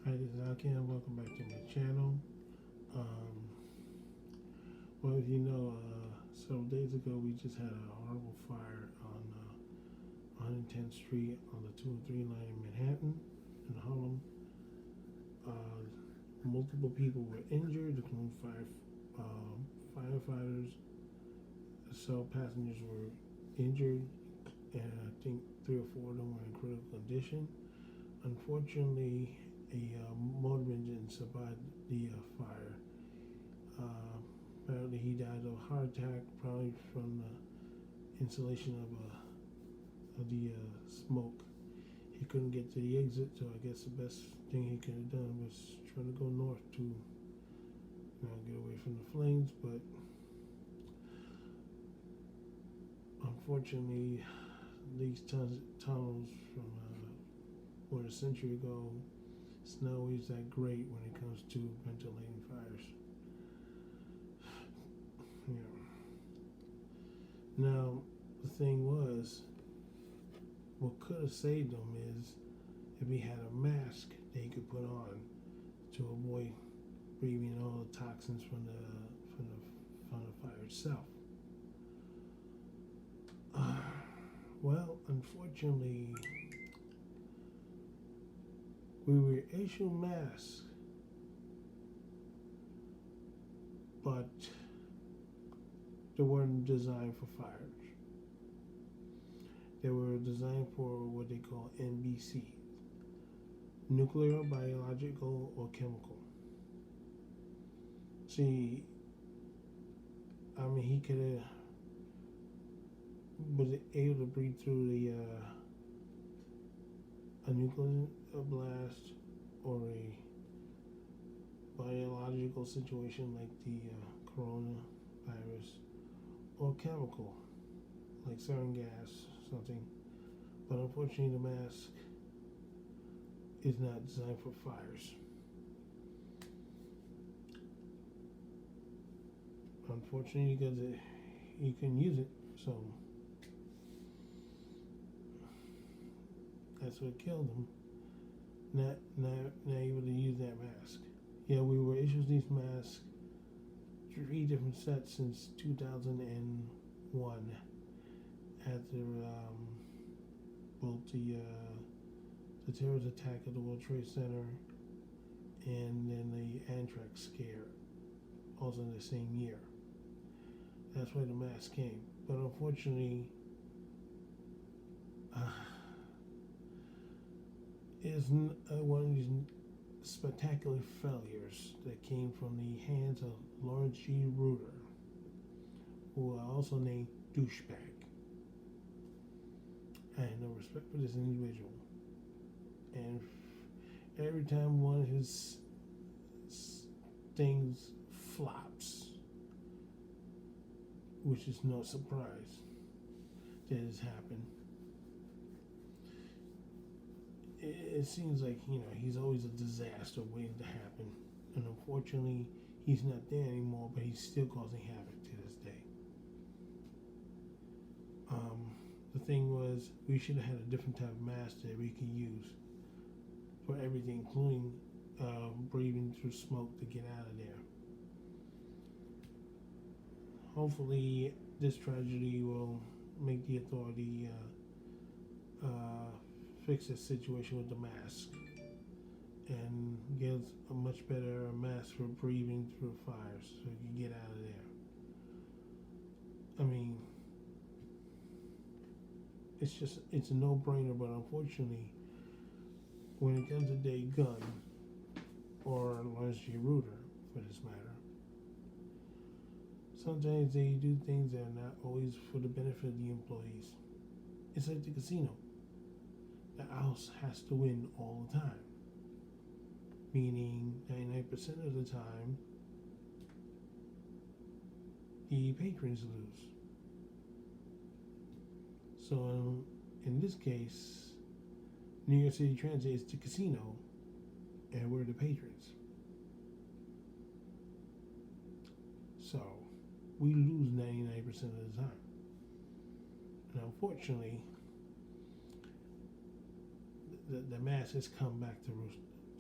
Hi, this is Alki, and welcome back to my channel. Um, well, as you know, several days ago we just had a horrible fire on 110th Street on the 203 line in Manhattan, in Harlem. Multiple people were injured, including five firefighters. Several passengers were injured, and I think 3 or 4 of them were in critical condition. Unfortunately, a motorman didn't survive the fire. Uh, Apparently, he died of a heart attack, probably from the insulation of the smoke. He couldn't get to the exit, so I guess the best thing he could have done was try to go north to get away from the flames. But unfortunately, these tunnels from a century ago, it's not always that great when it comes to ventilating fires. Now, the thing was, what could have saved him is if he had a mask that he could put on to avoid breathing all the toxins from the fire itself. Well, unfortunately, we were issued masks, but they weren't designed for fires. They were designed for what they call NBC, nuclear, biological, or chemical. See, I mean, he could have was able to breathe through a nuclear blast or a biological situation like the coronavirus, or chemical like sarin gas, something. But unfortunately, the mask is not designed for fires. Unfortunately, because you couldn't use it, so that's what killed him. Not able to use that mask. Yeah, we were issued these masks, 3 different sets since 2001, after both the terrorist attack at the World Trade Center and then the anthrax scare, also in the same year. That's why the mask came. But unfortunately, is one of these spectacular failures that came from the hands of Lawrence G. Reuter, who I also named douchebag. I had no respect for this individual. And every time one of his things flops, which is no surprise that has happened, it seems like he's always a disaster waiting to happen. And unfortunately, he's not there anymore, but he's still causing havoc to this day. The thing was, we should have had a different type of mask that we could use for everything, including breathing through smoke to get out of there. Hopefully, this tragedy will make the authority fix this situation with the mask and get a much better mask for breathing through fires so you can get out of there. I mean, it's a no-brainer, but unfortunately, when it comes to Dave Gunn or Lawrence G. Reuter, for this matter, sometimes they do things that are not always for the benefit of the employees. It's like the casino. The house has to win all the time, meaning 99% of the time, the patrons lose. So in this case, New York City Transit is the casino, and we're the patrons. So we lose 99% of the time. And unfortunately, the mass has come back to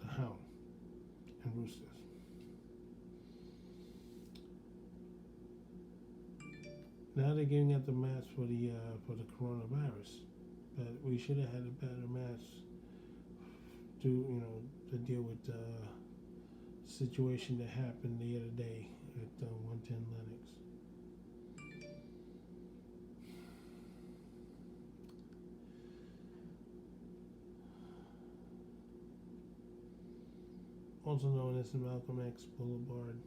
haunt. and roosters. Now they're giving out the masks for the coronavirus, but we should have had a better mask to deal with the situation that happened the other day at 110 Lennox. Also known as the Malcolm X Boulevard.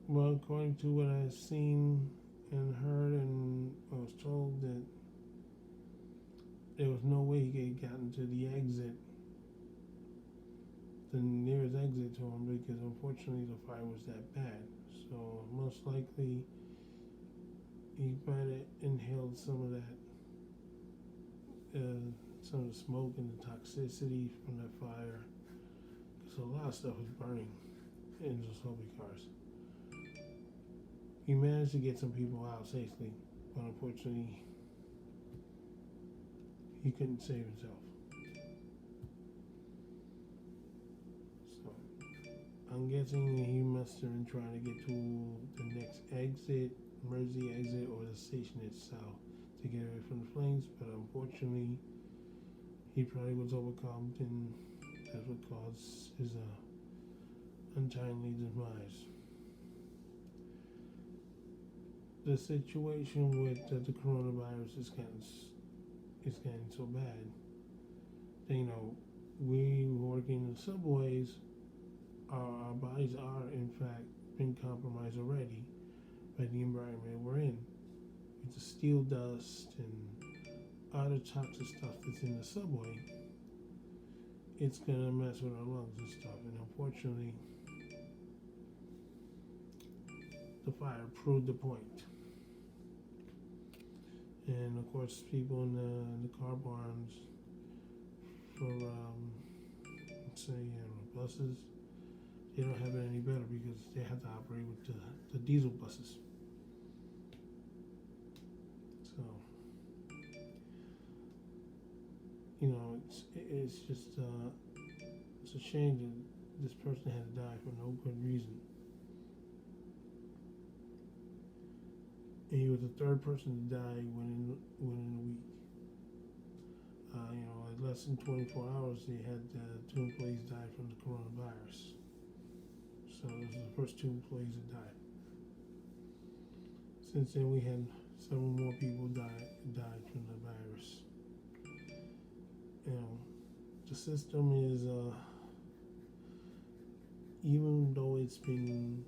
Well, according to what I've seen and heard, and I was told that there was no way he could have gotten to the exit, the nearest exit to him, because unfortunately the fire was that bad. So most likely he might have inhaled some of that, some of the smoke and the toxicity from that fire, because a lot of stuff was burning in those Hobie cars. He managed to get some people out safely, but unfortunately he couldn't save himself. So I'm guessing he must have been trying to get to the next exit, emergency exit, or the station itself to get away from the flames, but unfortunately he probably was overcome, and that's what caused his untimely demise. The situation with the coronavirus is getting so bad. We working in the subways, our bodies are in fact been compromised already by the environment we're in, with the steel dust and other toxic stuff that's in the subway. It's gonna mess with our lungs and stuff, and unfortunately the fire proved the point. And of course, people in the car barns for let's say buses, they don't have it any better because they have to operate with the diesel buses. So it's just it's a shame that this person had to die for no good reason. And he was the third person to die within a week. In less than 24 hours, they had 2 employees die from the coronavirus. So those are the first 2 employees that died. Since then, we had several more people died from the virus. The system is, even though it's been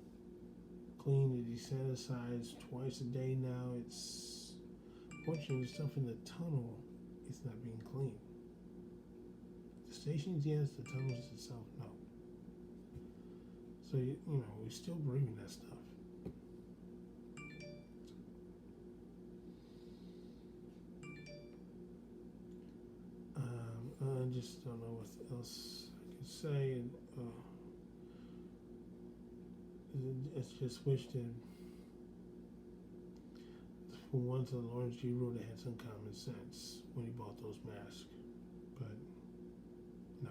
cleaned and desanitized twice a day now, it's fortunately the stuff in the tunnel is not being cleaned. The stations, yes; the tunnels itself, no. So we're still breathing that stuff. I just don't know what else I can say. It's just wish that for once Lawrence G. Ruder had some common sense when he bought those masks, but no,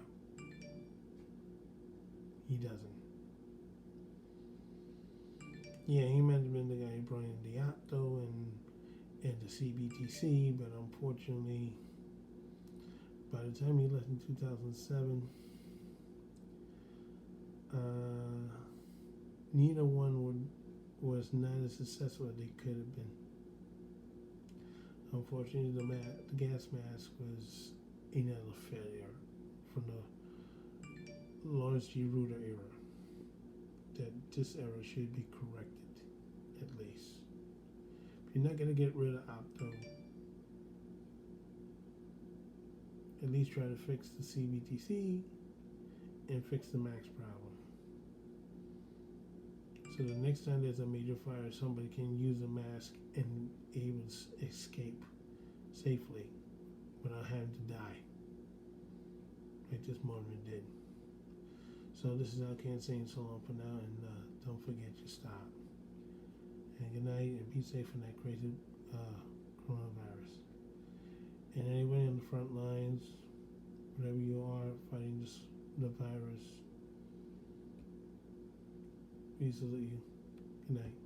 he doesn't. Yeah, he might have been the guy who brought in the nyct and the CBTC, but unfortunately, by the time he left in 2007, neither one was not as successful as they could have been. Unfortunately, the gas mask was another failure from the Lawrence G. Ruder era. That this era should be corrected, at least. If you're not going to get rid of Opto, at least try to fix the CBTC and fix the max problem. So the next time there's a major fire, somebody can use a mask and able to escape safely without having to die, like this motorman did. So this is Alcan saying so long for now, and don't forget to stop. And good night, and be safe in that crazy coronavirus. And anybody on the front lines, wherever you are fighting the virus, we salute you. Good night.